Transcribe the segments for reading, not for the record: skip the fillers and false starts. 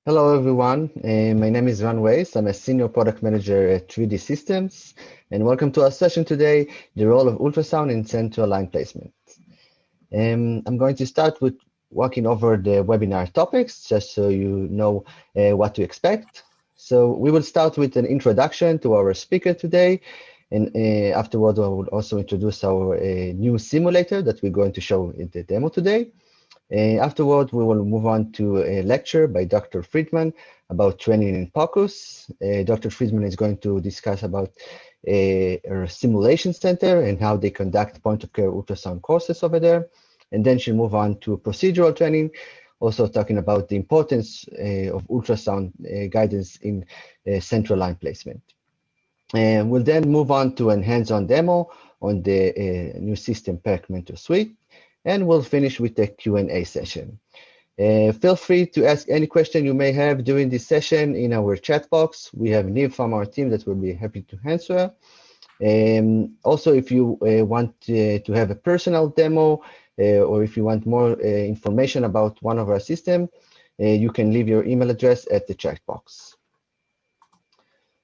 Hello, everyone. My name is Ran Weiss. I'm a senior product manager at 3D Systems, and welcome to our session today, the role of ultrasound in central line placement. I'm going to start with walking over the webinar topics, just so you know what to expect. So we will start with an introduction to our speaker today, and afterwards I will also introduce our new simulator that we're going to show in the demo today. Afterward, we will move on to a lecture by Dr. Friedman about training in POCUS. Dr. Friedman is going to discuss about a simulation center and how they conduct point-of-care ultrasound courses over there. And then she'll move on to procedural training, also talking about the importance of ultrasound guidance in central line placement. And we'll then move on to a hands-on demo on the new system PERC Mentor Suite. And we'll finish with the Q&A session. Feel free to ask any question you may have during this session in our chat box. We have Niv from our team that will be happy to answer. Also, if you want to have a personal demo or if you want more information about one of our systems, you can leave your email address at the chat box.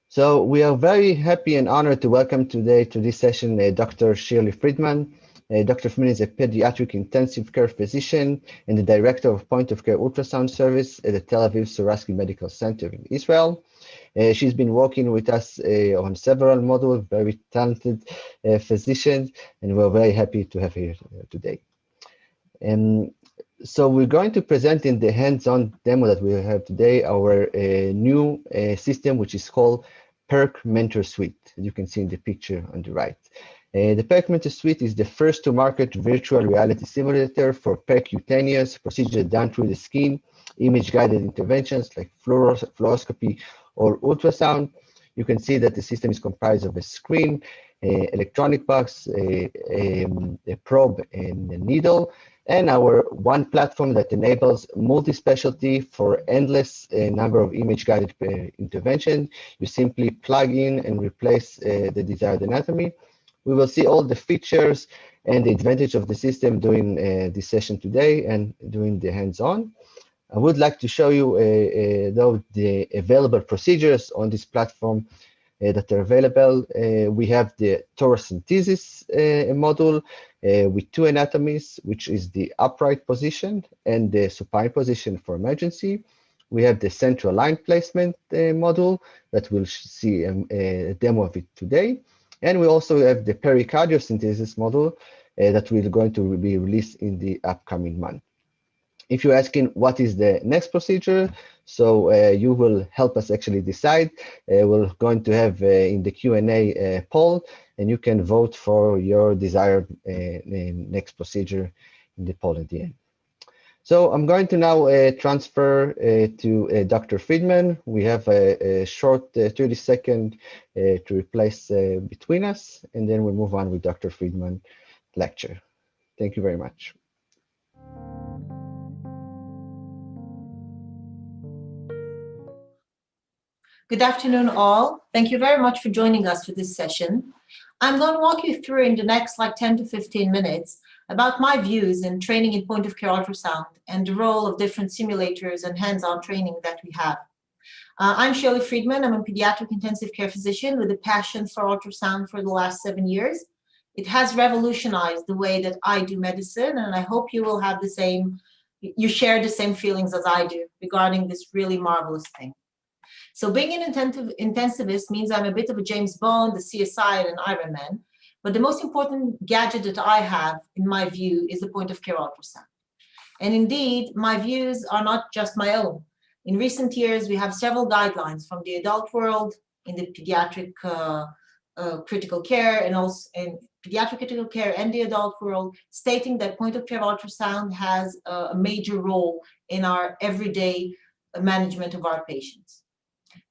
So we are very happy and honored to welcome today to this session Dr. Shirley Friedman. Dr. Friedman is a pediatric intensive care physician and the director of point-of-care ultrasound service at the Tel Aviv Sourasky Medical Center in Israel. She's been working with us on several modules, very talented physician, and we're very happy to have her here today. So we're going to present in the hands-on demo that we have today our new system, which is called PERC Mentor Suite, as you can see in the picture on the right. The PERC Mentor Suite is the first to market virtual reality simulator for percutaneous procedures done through the skin, image-guided interventions like fluoroscopy or ultrasound. You can see that the system is comprised of a screen, electronic box, a probe, and a needle, and our one platform that enables multi-specialty for endless number of image-guided intervention. You simply plug in and replace the desired anatomy. We will see all the features and the advantage of the system during this session today and during the hands-on. I would like to show you though the available procedures on this platform that are available. We have the thoracentesis module with two anatomies, which is the upright position and the supine position for emergency. We have the central line placement module that we'll see a demo of it today. And we also have the pericardiocentesis module that we're going to be released in the upcoming month. If you're asking what is the next procedure, so you will help us actually decide. We're going to have in the Q&A poll, and you can vote for your desired next procedure in the poll at the end. So I'm going to now transfer to Dr. Friedman. We have a short 30-second to replace between us, and then we'll move on with Dr. Friedman's lecture. Thank you very much. Good afternoon, all. Thank you very much for joining us for this session. I'm going to walk you through in the next 10 to 15 minutes about my views in training in point-of-care ultrasound and the role of different simulators and hands-on training that we have. I'm Shirley Friedman. I'm a pediatric intensive care physician with a passion for ultrasound for the last 7 years. It has revolutionized the way that I do medicine, and I hope you will have the same, you share the same feelings as I do regarding this really marvelous thing. So being an intensivist means I'm a bit of a James Bond, the CSI, and an Iron Man. But the most important gadget that I have, in my view, is the point-of-care ultrasound. And indeed, my views are not just my own. In recent years, we have several guidelines from the adult world, in the pediatric critical care, and also in pediatric critical care and the adult world, stating that point-of-care ultrasound has a major role in our everyday management of our patients.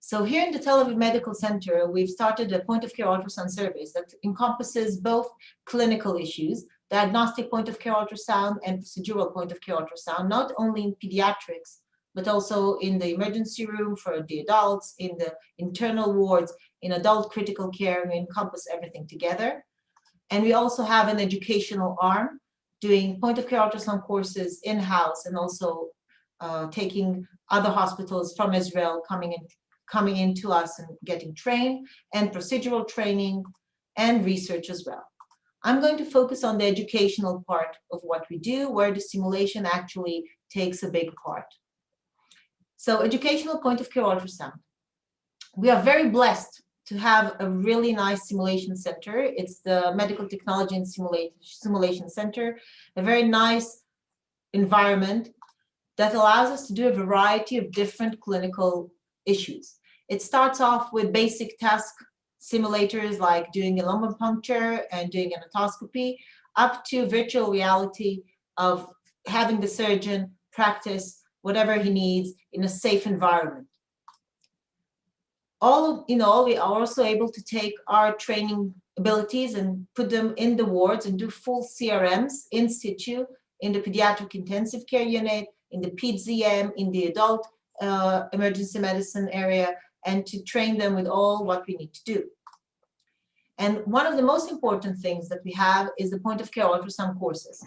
So here in the Tel Aviv Medical Center, we've started a point-of-care ultrasound service that encompasses both clinical issues, diagnostic point-of-care ultrasound and procedural point-of-care ultrasound, not only in pediatrics, but also in the emergency room for the adults, in the internal wards, in adult critical care. We encompass everything together. And we also have an educational arm doing point-of-care ultrasound courses in-house and also taking other hospitals from Israel coming into us and getting trained, and procedural training and research as well. I'm going to focus on the educational part of what we do, where the simulation actually takes a big part. So educational point of care ultrasound. We are very blessed to have a really nice simulation center. It's the Medical Technology and Simulation Center, a very nice environment that allows us to do a variety of different clinical issues. It starts off with basic task simulators like doing a lumbar puncture and doing an endoscopy, up to virtual reality of having the surgeon practice whatever he needs in a safe environment. We are also able to take our training abilities and put them in the wards and do full CRMs in situ in the pediatric intensive care unit, in the PZM, in the adult emergency medicine area, and to train them with all what we need to do. And one of the most important things that we have is the point of care ultrasound courses.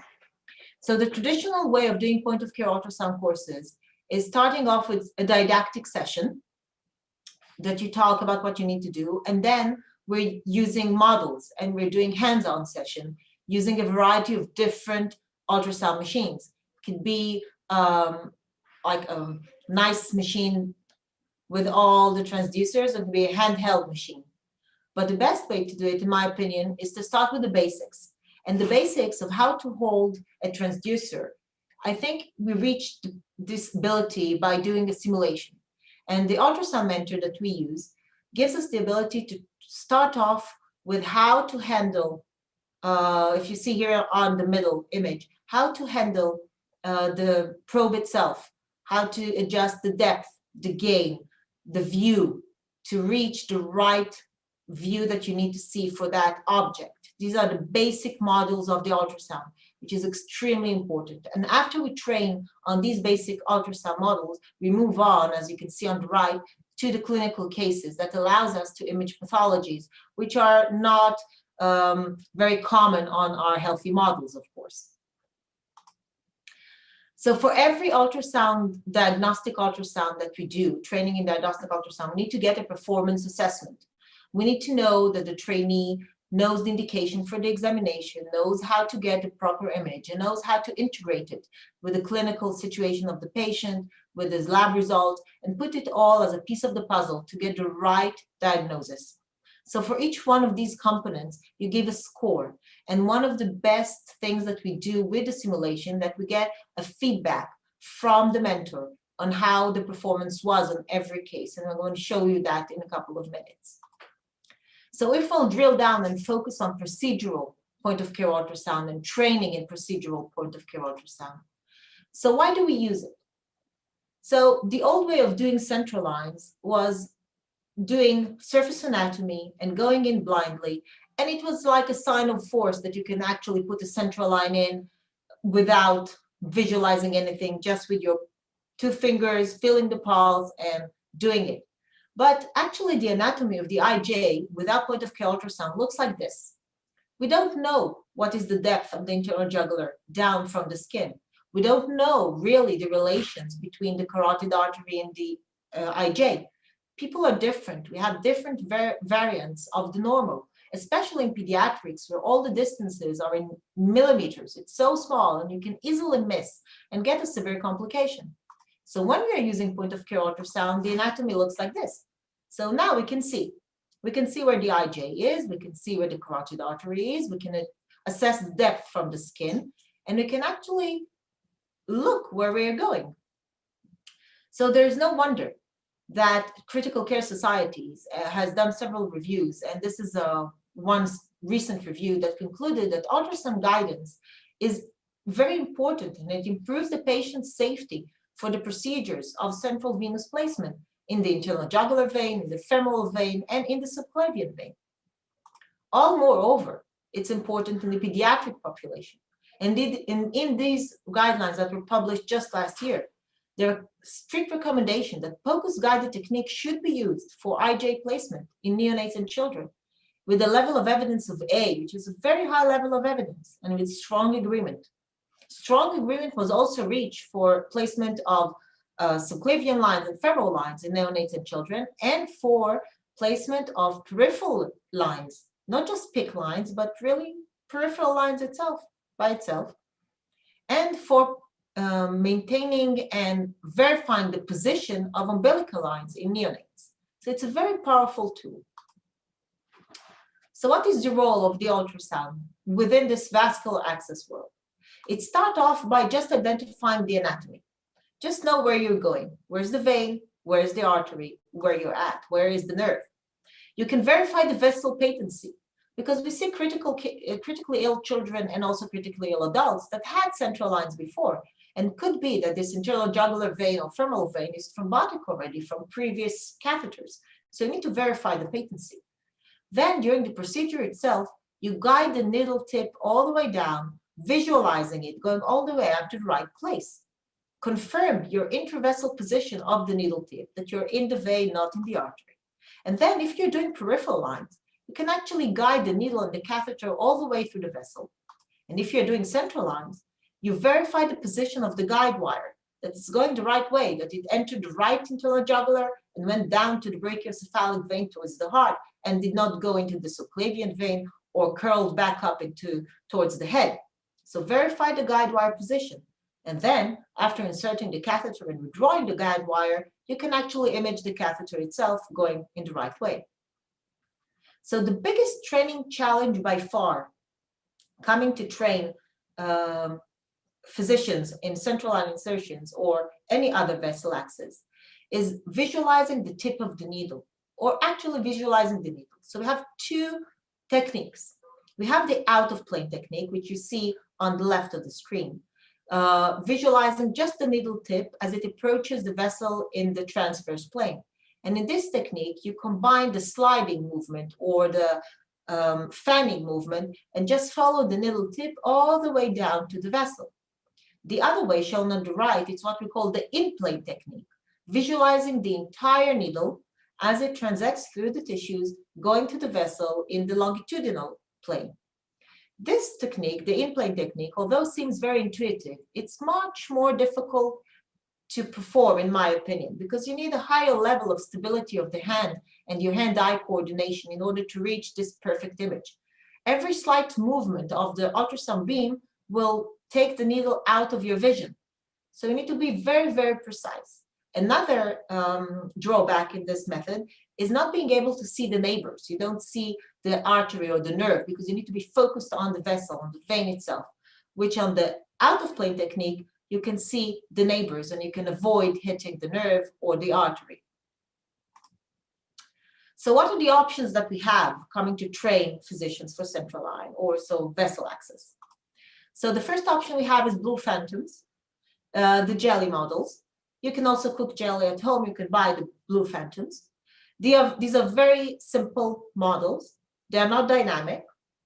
So the traditional way of doing point of care ultrasound courses is starting off with a didactic session that you talk about what you need to do, and then we're using models and we're doing hands-on session using a variety of different ultrasound machines. It could be like a nice machine with all the transducers. It could be a handheld machine. But the best way to do it, in my opinion, is to start with the basics. And the basics of how to hold a transducer. I think we reached this ability by doing a simulation. And the ultrasound mentor that we use gives us the ability to start off with how to handle, if you see here on the middle image, how to handle the probe itself, how to adjust the depth, the gain, the view, to reach the right view that you need to see for that object. These are the basic modules of the ultrasound, which is extremely important. And after we train on these basic ultrasound models, we move on, as you can see on the right, to the clinical cases that allows us to image pathologies, which are not very common on our healthy models, of course. So for every diagnostic ultrasound that we do, training in diagnostic ultrasound, we need to get a performance assessment. We need to know that the trainee knows the indication for the examination, knows how to get the proper image, and knows how to integrate it with the clinical situation of the patient, with his lab results, and put it all as a piece of the puzzle to get the right diagnosis. So for each one of these components, you give a score. And one of the best things that we do with the simulation, that we get a feedback from the mentor on how the performance was on every case. And I'm going to show you that in a couple of minutes. So if we'll drill down and focus on procedural point of care ultrasound and training in procedural point of care ultrasound. So why do we use it? So the old way of doing central lines was doing surface anatomy and going in blindly. And it was like a sign of force that you can actually put a central line in without visualizing anything, just with your two fingers, feeling the pulse and doing it. But actually the anatomy of the IJ without point of care ultrasound looks like this. We don't know what is the depth of the internal jugular down from the skin. We don't know really the relations between the carotid artery and the IJ. People are different. We have different variants of the normal, especially in pediatrics where all the distances are in millimeters. It's so small and you can easily miss and get a severe complication. So when we are using point of care ultrasound, the anatomy looks like this. So now we can see where the IJ is, we can see where the carotid artery is, we can assess the depth from the skin, and we can actually look where we are going. So there's no wonder that Critical Care Societies has done several reviews, and this is one recent review that concluded that ultrasound guidance is very important and it improves the patient's safety for the procedures of central venous placement in the internal jugular vein, in the femoral vein, and in the subclavian vein. All moreover, it's important in the pediatric population. And in these guidelines that were published just last year, there are strict recommendations that POCUS-guided technique should be used for IJ placement in neonates and children with a level of evidence of A, which is a very high level of evidence, and with strong agreement. Strong agreement was also reached for placement of subclavian lines and femoral lines in neonates and children, and for placement of peripheral lines, not just PICC lines, but really peripheral lines by itself, and for maintaining and verifying the position of umbilical lines in neonates. So it's a very powerful tool. So what is the role of the ultrasound within this vascular access world? It starts off by just identifying the anatomy. Just know where you're going. Where's the vein? Where's the artery? Where you're at? Where is the nerve? You can verify the vessel patency, because we see critically ill children and also critically ill adults that had central lines before, and could be that this internal jugular vein or femoral vein is thrombotic already from previous catheters. So you need to verify the patency. Then during the procedure itself, you guide the needle tip all the way down, visualizing it going all the way up to the right place. Confirm your intravessel position of the needle tip, that you're in the vein, not in the artery. And then if you're doing peripheral lines, you can actually guide the needle and the catheter all the way through the vessel. And if you're doing central lines, you verify the position of the guide wire, that it's going the right way, that it entered the right internal jugular and went down to the brachiocephalic vein towards the heart and did not go into the subclavian vein or curled back up towards the head. So verify the guide wire position. And then after inserting the catheter and withdrawing the guide wire, you can actually image the catheter itself going in the right way. So the biggest training challenge by far coming to train physicians in central line insertions or any other vessel access is visualizing the tip of the needle, or actually visualizing the needle. So we have two techniques. We have the out of plane technique, which you see on the left of the screen, visualizing just the needle tip as it approaches the vessel in the transverse plane. And in this technique, you combine the sliding movement or the fanning movement and just follow the needle tip all the way down to the vessel. The other way, shown on the right, it's what we call the in-plane technique, visualizing the entire needle as it transects through the tissues, going to the vessel in the longitudinal plane. This technique, the in-plane technique, although seems very intuitive, it's much more difficult to perform, in my opinion, because you need a higher level of stability of the hand and your hand-eye coordination in order to reach this perfect image. Every slight movement of the ultrasound beam will take the needle out of your vision. So you need to be very, very precise. Another drawback in this method is not being able to see the neighbors. You don't see the artery or the nerve because you need to be focused on the vessel, on the vein itself, which on the out-of-plane technique, you can see the neighbors and you can avoid hitting the nerve or the artery. So what are the options that we have coming to train physicians for central line or so vessel access? So the first option we have is blue phantoms, the jelly models. You can also cook jelly at home. You can buy the blue phantoms. These are very simple models. They are not dynamic.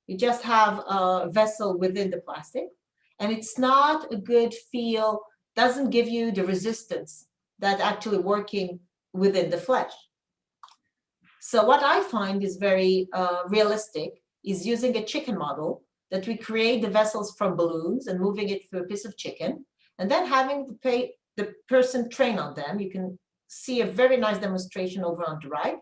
You just have a vessel within the plastic. And it's not a good feel, doesn't give you the resistance that actually working within the flesh. So what I find is very realistic is using a chicken model that we create the vessels from balloons and moving it through a piece of chicken, and then having the person train on them. You can see a very nice demonstration over on the right.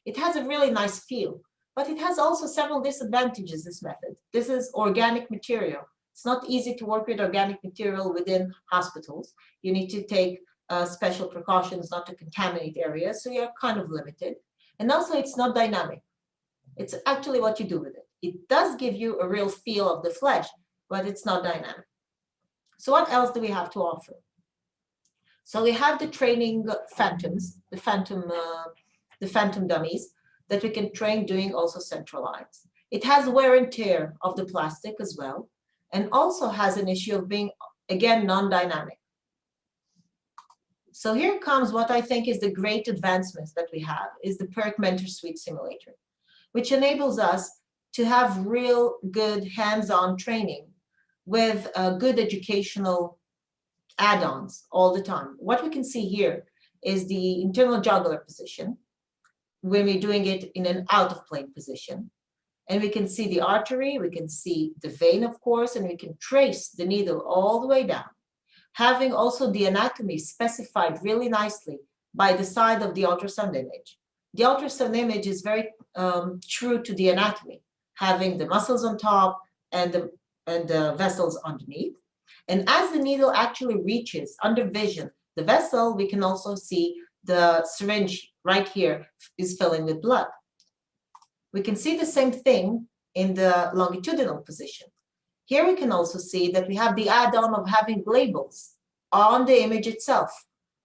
It has a really nice feel, but it has also several disadvantages, this method. This is organic material. It's not easy to work with organic material within hospitals. You need to take special precautions not to contaminate areas, so you're kind of limited. And also it's not dynamic. It's actually what you do with it. It does give you a real feel of the flesh, but it's not dynamic. So what else do we have to offer? So we have the training phantoms, the phantom dummies that we can train doing also central lines. It has wear and tear of the plastic as well, and also has an issue of being, again, non-dynamic. So here comes what I think is the great advancements that we have, is the PERC Mentor Suite simulator, which enables us to have real good hands-on training with good educational add-ons all the time. What we can see here is the internal jugular position when we're doing it in an out-of-plane position. And we can see the artery, we can see the vein, of course, and we can trace the needle all the way down. having also the anatomy specified really nicely by the side of the ultrasound image. The ultrasound image is very true to the anatomy, having the muscles on top and the vessels underneath. And as the needle actually reaches under vision the vessel, we can also see the syringe right here is filling with blood. We can see the same thing in the longitudinal position. Here we can also see that we have the add-on of having labels on the image itself.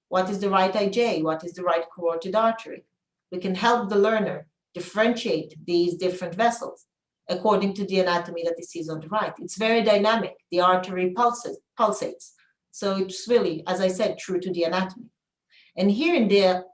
What is the right IJ? What is the right carotid artery? We can help the learner differentiate these different vessels according to the anatomy that he sees on the right. It's very dynamic. The artery pulsates. So it's really, as I said, true to the anatomy. And here in the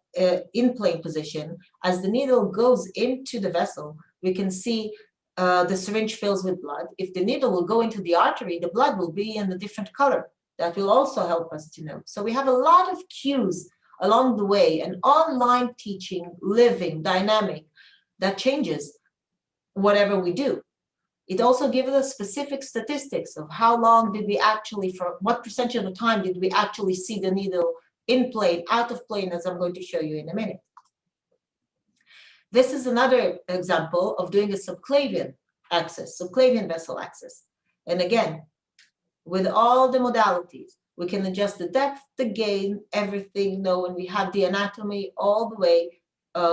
in-plane position, as the needle goes into the vessel, we can see the syringe fills with blood. If the needle will go into the artery, the blood will be in a different color. That will also help us to know. So we have a lot of cues along the way, an online teaching, living, dynamic, that changes whatever we do. It also gives us specific statistics of how long did we actually, for what percentage of the time did we actually see the needle in plane, out of plane, as I'm going to show you in a minute. This is another example of doing a subclavian access, subclavian vessel access. And again, with all the modalities, we can adjust the depth, the gain, everything, knowing we have the anatomy all the way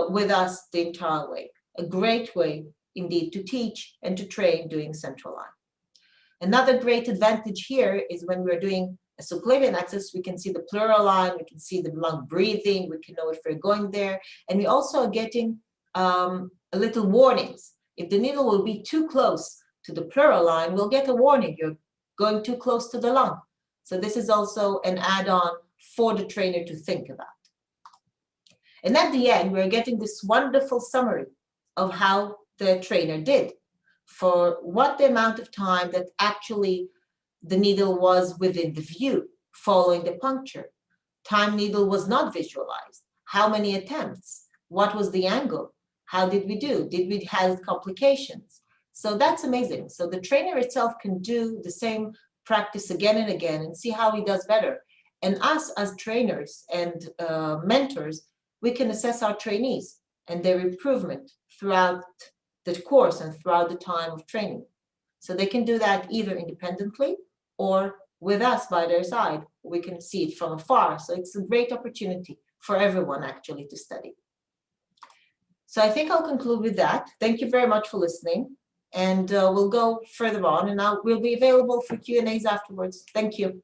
with us the entire way. A great way indeed to teach and to train doing central line. Another great advantage here is when we're doing a subclavian access, we can see the pleural line, we can see the lung breathing, we can know if we're going there, and we also are getting a little warnings. If the needle will be too close to the pleural line, we'll get a warning, you're going too close to the lung. So this is also an add-on for the trainer to think about. And at the end, we're getting this wonderful summary of how the trainer did for what the amount of time that actually the needle was within the view following the puncture. Time needle was not visualized. How many attempts? What was the angle? How did we do? Did we have complications? So that's amazing. So the trainer itself can do the same practice again and again and see how he does better. And us as trainers and mentors, we can assess our trainees and their improvement throughout the course and throughout the time of training. So they can do that either independently or with us by their side. We can see it from afar. So it's a great opportunity for everyone actually to study. So I think I'll conclude with that. Thank you very much for listening. And we'll go further on, and we'll be available for Q&As afterwards. Thank you.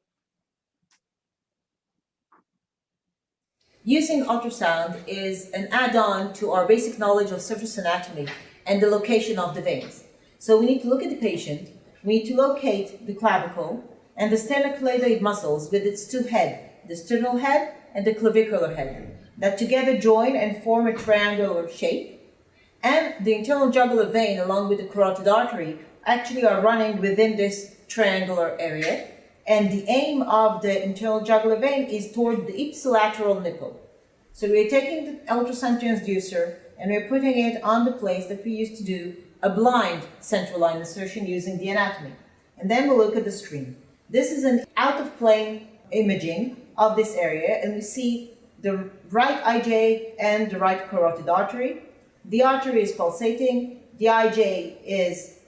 Using ultrasound is an add-on to our basic knowledge of surface anatomy and the location of the veins. So we need to look at the patient, we need to locate the clavicle and the sternocleidoid muscles with its two heads, the sternal head and the clavicular head, that together join and form a triangular shape. And the internal jugular vein, along with the carotid artery, actually are running within this triangular area. And the aim of the internal jugular vein is toward the ipsilateral nipple. So we're taking the ultrasound transducer and we're putting it on the place that we used to do a blind central line insertion using the anatomy. And then we'll look at the screen. This is an out-of-plane imaging of this area, and we see the right IJ and the right carotid artery. The artery is pulsating, the IJ is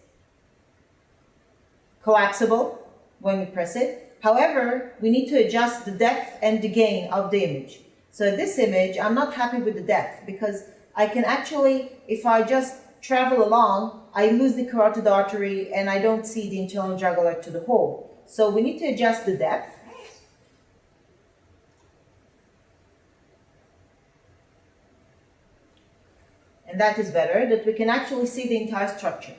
collapsible when we press it. However, we need to adjust the depth and the gain of the image. So this image, I'm not happy with the depth because I can actually, if I just travel along, I lose the carotid artery and I don't see the internal jugular to the hole. So we need to adjust the depth. And that is better, that we can actually see the entire structure.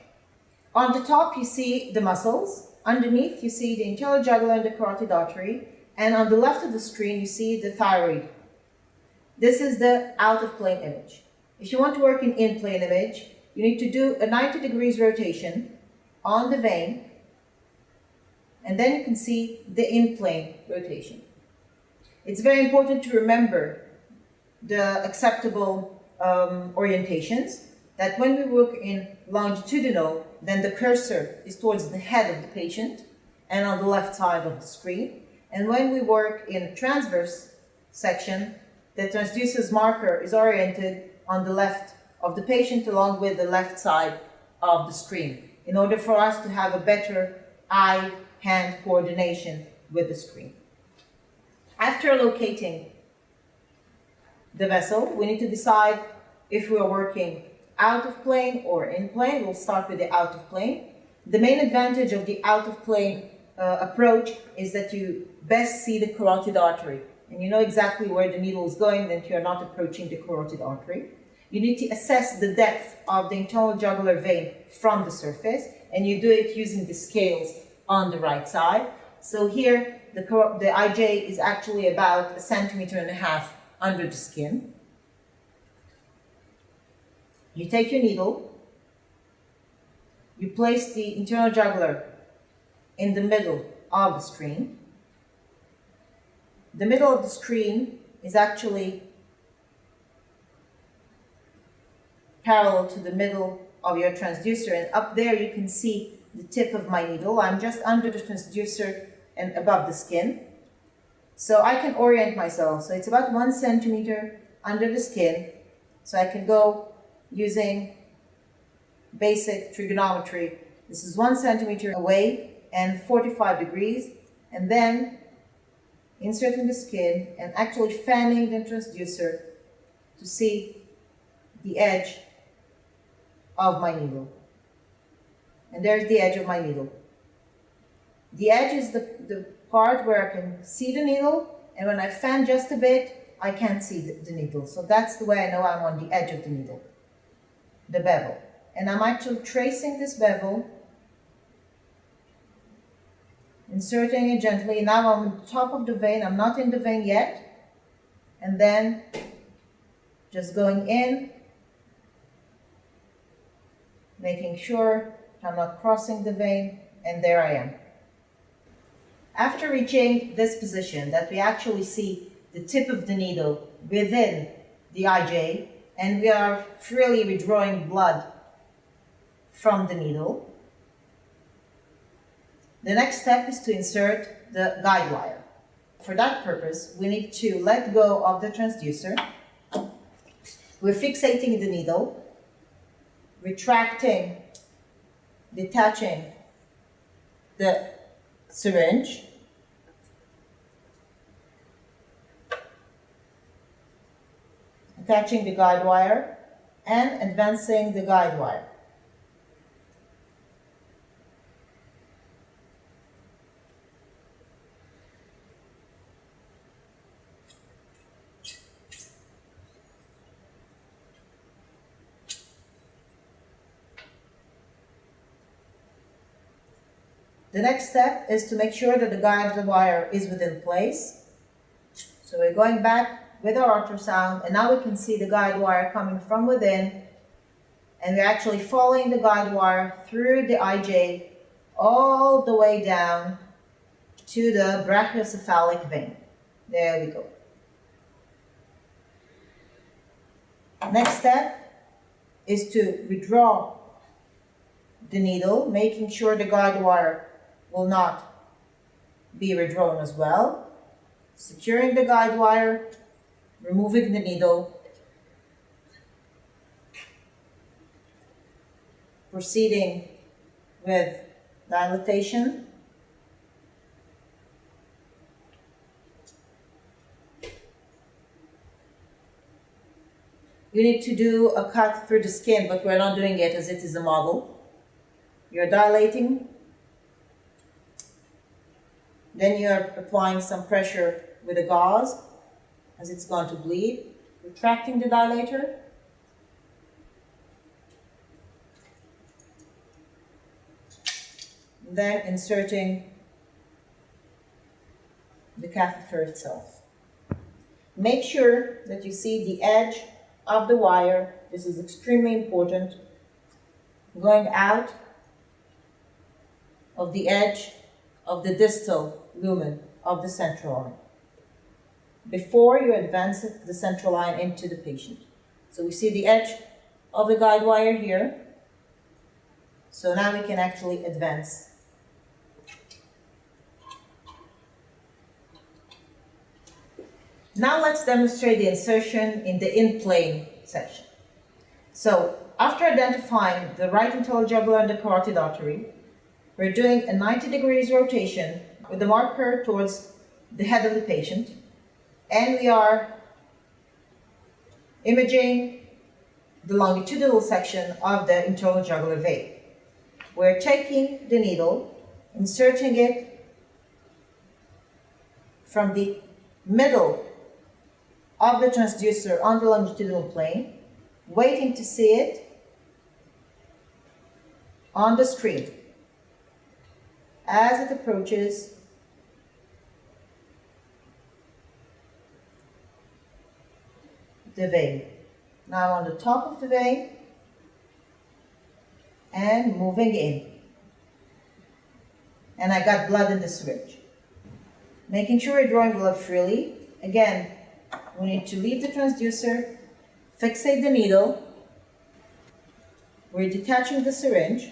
On the top, you see the muscles. Underneath, you see the internal jugular and the carotid artery. And on the left of the screen, you see the thyroid. This is the out-of-plane image. If you want to work in in-plane image, you need to do a 90 degrees rotation on the vein. And then you can see the in-plane rotation. It's very important to remember the acceptable orientations, that when we work in longitudinal, then the cursor is towards the head of the patient and on the left side of the screen. And when we work in a transverse section, the transducer's marker is oriented on the left of the patient along with the left side of the screen in order for us to have a better eye-hand coordination with the screen. After locating the vessel, we need to decide if we are working out of plane or in plane. We'll start with the out of plane. The main advantage of the out of plane approach is that you best see the carotid artery and you know exactly where the needle is going, that you're not approaching the carotid artery. You need to assess the depth of the internal jugular vein from the surface, and you do it using the scales on the right side. So here, the IJ is actually about 1.5 centimeters under the skin. You take your needle, you place the internal jugular in the middle of the screen. The middle of the screen is actually parallel to the middle of your transducer, and up there you can see the tip of my needle. I'm just under the transducer and above the skin, so I can orient myself. So it's about 1 centimeter under the skin, so I can go using basic trigonometry. This is 1 centimeter away and 45 degrees, and then inserting the skin and actually fanning the transducer to see the edge of my needle. And there's the edge of my needle. The edge is the part where I can see the needle, and when I fan just a bit, I can't see the needle. So that's the way I know I'm on the edge of the needle, the bevel. And I'm actually tracing this bevel, inserting it gently. Now I'm on the top of the vein. I'm not in the vein yet. And then just going in, making sure I'm not crossing the vein, and there I am. After reaching this position, that we actually see the tip of the needle within the IJ, and we are freely withdrawing blood from the needle, the next step is to insert the guide wire. For that purpose, we need to let go of the transducer. We're fixating the needle, retracting, detaching the syringe, attaching the guide wire, and advancing the guide wire. The next step is to make sure that the guide wire is within place. So we're going back with our ultrasound, and now we can see the guide wire coming from within, and we're actually following the guide wire through the IJ all the way down to the brachiocephalic vein. There we go. Next step is to withdraw the needle, making sure the guide wire will not be withdrawn as well. Securing the guide wire, removing the needle, proceeding with dilatation, you need to do a cut through the skin, but we're not doing it as it is a model. You're dilating, then you're applying some pressure with a gauze as it's going to bleed, retracting the dilator, then inserting the catheter itself. Make sure that you see the edge of the wire. This is extremely important. Going out of the edge of the distal lumen of the central line before you advance the central line into the patient. So we see the edge of the guide wire here. So now we can actually advance Now let's demonstrate the insertion in the in-plane section. So after identifying the right intellojugular and the carotid artery, we're doing a 90 degrees rotation with the marker towards the head of the patient, and we are imaging the longitudinal section of the intellojugular vein. We're taking the needle, inserting it from the middle of the transducer on the longitudinal plane, waiting to see it on the screen. As it approaches the vein. Now on the top of the vein and moving in. And I got blood in the syringe. Making sure we're drawing blood freely. Again, we need to leave the transducer, fixate the needle. We're detaching the syringe.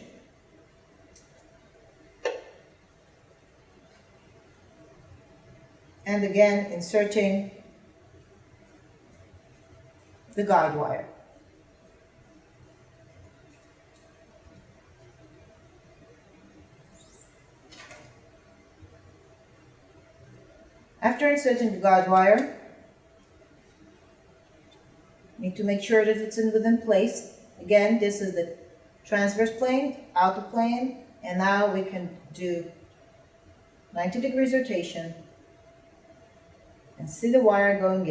And again, inserting the guide wire. After inserting the guide wire, need to make sure that it's within place. Again, this is the transverse plane, outer plane, and now we can do 90 degrees rotation and see the wire going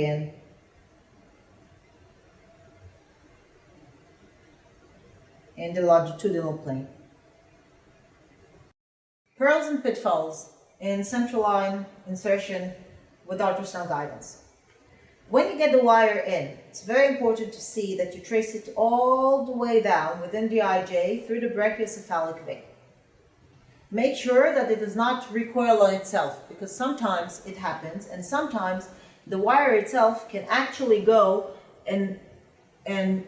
in the longitudinal plane. Pearls and pitfalls in central line insertion with ultrasound guidance. When you get the wire in, it's very important to see that you trace it all the way down within the IJ through the brachiocephalic vein. Make sure that it does not recoil on itself, because sometimes it happens, and sometimes the wire itself can actually go and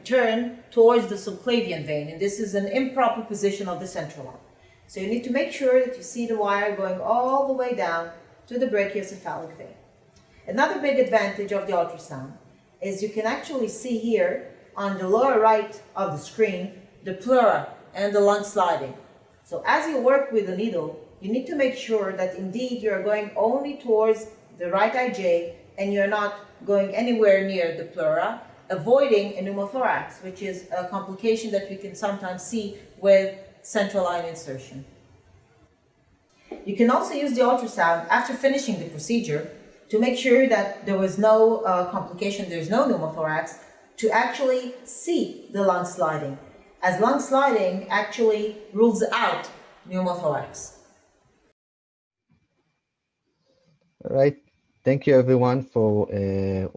turn towards the subclavian vein, and this is an improper position of the central line. So you need to make sure that you see the wire going all the way down to the brachiocephalic vein. Another big advantage of the ultrasound is you can actually see here on the lower right of the screen the pleura and the lung sliding. So as you work with the needle, you need to make sure that indeed you're going only towards the right IJ and you're not going anywhere near the pleura, avoiding a pneumothorax, which is a complication that we can sometimes see with central line insertion. You can also use the ultrasound after finishing the procedure to make sure that there was no complication, there's no pneumothorax, to actually see the lung sliding, as lung sliding actually rules out pneumothorax. All right. Thank you everyone for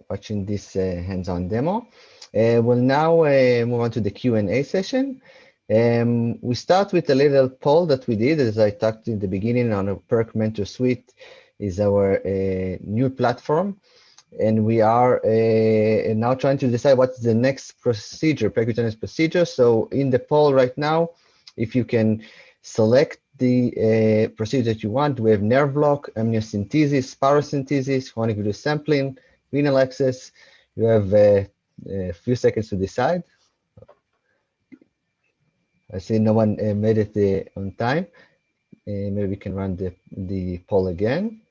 watching this hands-on demo. We'll now move on to the Q&A session. We start with a little poll that we did, as I talked in the beginning, on a PERC Mentor Suite is our new platform. And we are now trying to decide what's the next procedure, percutaneous procedure. So in the poll right now, if you can select the procedure that you want, we have nerve block, amniocentesis, paracentesis, chronic venous sampling, renal access. You have a few seconds to decide. I see no one made it on time. Maybe we can run the poll again.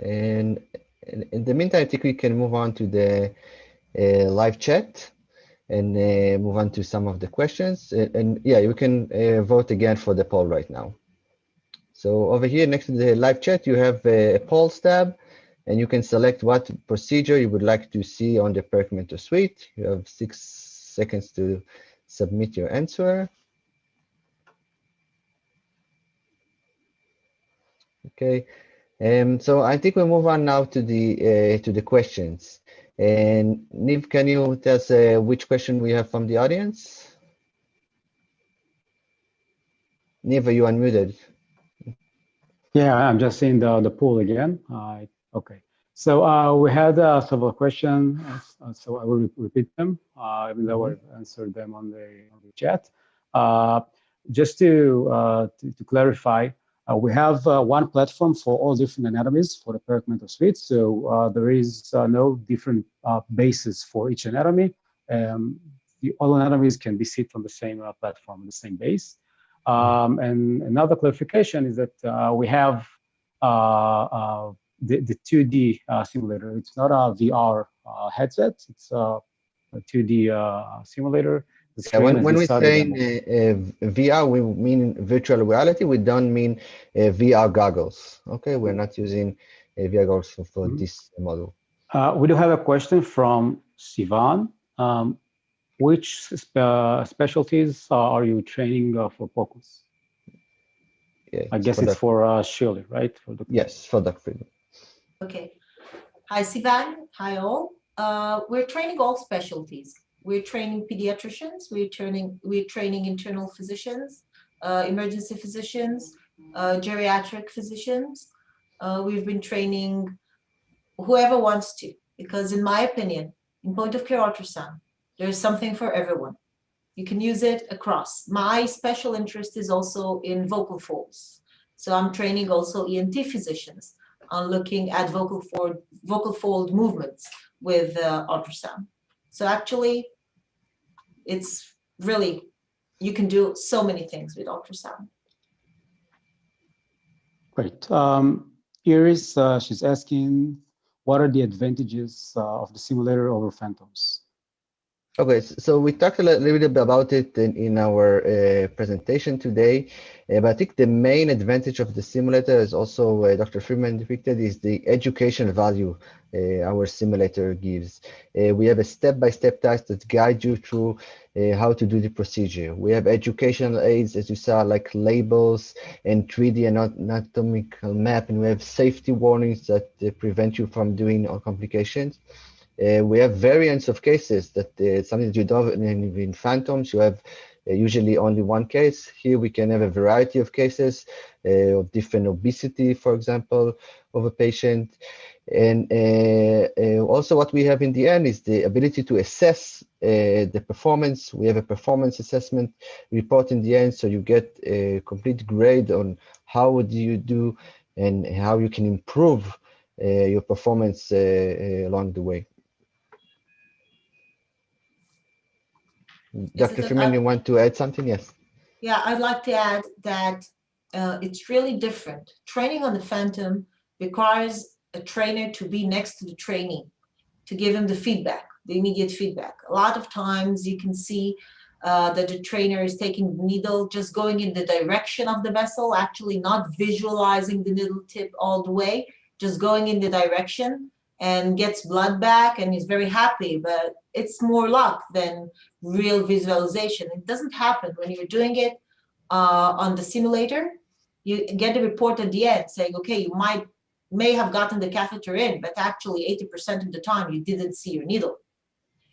And in the meantime, I think we can move on to the live chat and move on to some of the questions. And yeah, you can vote again for the poll right now. So over here next to the live chat, you have a polls tab, and you can select what procedure you would like to see on the PERC Mentor Suite. You have 6 seconds to submit your answer. Okay. So I think we'll move on now to the questions. And Niv, can you tell us which question we have from the audience? Niv, are you unmuted? Yeah, I'm just seeing the poll again. Okay. So we had several questions, so I will repeat them, even though I've answered them on the chat. Just to clarify, We have one platform for all different anatomies for the Perk Mentor Suite, so there is no different basis for each anatomy. All anatomies can be seen on the same platform, the same base. And another clarification is that we have the 2D simulator. It's not a VR headset. It's a 2D simulator. Yeah, when we say VR, we mean virtual reality. We don't mean VR goggles. Okay, we're not using VR goggles for this model. We do have a question from Sivan. Which specialties are you training for POCUS? Yeah, I guess it's for Shirley, right? Yes, for Dr. Friedman. Okay. Hi, Sivan. Hi, all. We're training all specialties. We're training pediatricians. We're training internal physicians, emergency physicians, geriatric physicians. We've been training whoever wants to, because in my opinion, in point of care ultrasound, there's something for everyone. You can use it across. My special interest is also in vocal folds. So I'm training also ENT physicians on looking at vocal fold movements with ultrasound. So actually, it's really, you can do so many things with ultrasound. Great. Iris, she's asking, what are the advantages of the simulator over phantoms? Okay, so we talked a little bit about it in our presentation today, but I think the main advantage of the simulator, as also Dr. Friedman depicted, is the education value our simulator gives. We have a step-by-step task that guides you through how to do the procedure. We have educational aids, as you saw, like labels and 3D anatomical map, and we have safety warnings that prevent you from doing all complications. We have variants of cases that something that you don't have in phantoms. You have usually only one case. Here we can have a variety of cases of different obesity, for example, of a patient. And also what we have in the end is the ability to assess the performance. We have a performance assessment report in the end, so you get a complete grade on how would you do and how you can improve your performance along the way. Dr. Freeman, you want to add something? Yes. Yeah, I'd like to add that it's really different. Training on the phantom requires a trainer to be next to the trainee, to give him the feedback, the immediate feedback. A lot of times you can see that the trainer is taking the needle, just going in the direction of the vessel, actually not visualizing the needle tip all the way, just going in the direction, and gets blood back and is very happy, but it's more luck than real visualization. It doesn't happen when you're doing it on the simulator. You get a report at the end saying, okay, you may have gotten the catheter in, but actually 80% of the time you didn't see your needle.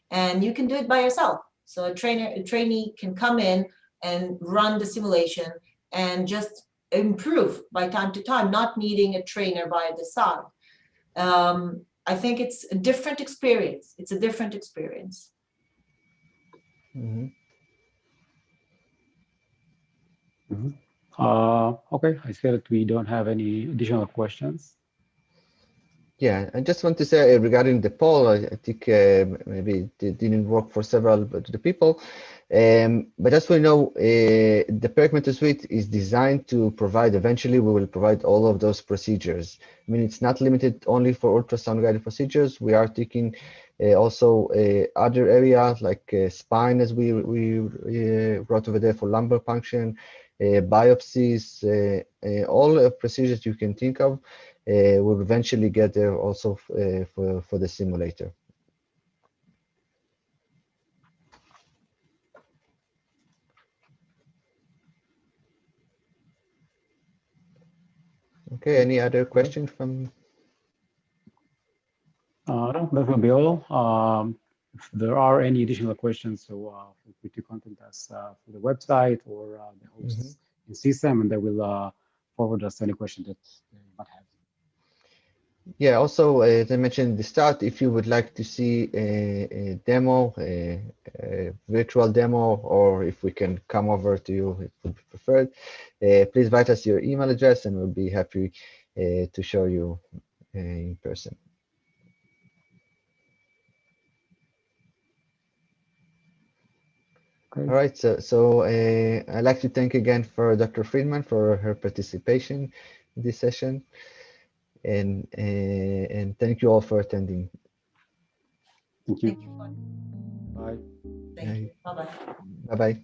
And you can do it by yourself. So a trainee can come in and run the simulation and just improve by time to time, not needing a trainer by the side. I think it's a different experience. It's a different experience. Mm-hmm. Mm-hmm. Okay, I see that we don't have any additional questions. Yeah, I just want to say regarding the poll, I think maybe it didn't work for several the people, but as we know, the Perk Mentor Suite is designed to provide, eventually we will provide all of those procedures. I mean, it's not limited only for ultrasound guided procedures. We are taking also other areas like spine, as we wrote over there, for lumbar puncture, biopsies, all procedures you can think of. We'll eventually get there also for the simulator. Okay, any other questions from? No, that will be all. If there are any additional questions, so feel free to contact us through the website or the hosts in SESAM, and they will forward us any question that you might have. Yeah, also, as I mentioned at the start, if you would like to see a demo, a virtual demo, or if we can come over to you, it would be preferred, please write us your email address and we'll be happy to show you in person. Great. All right, so I'd like to thank again for Dr. Friedman for her participation in this session, and thank you all for attending. Thank you. Thank you. Bye. Thank you. Bye-bye. Bye-bye.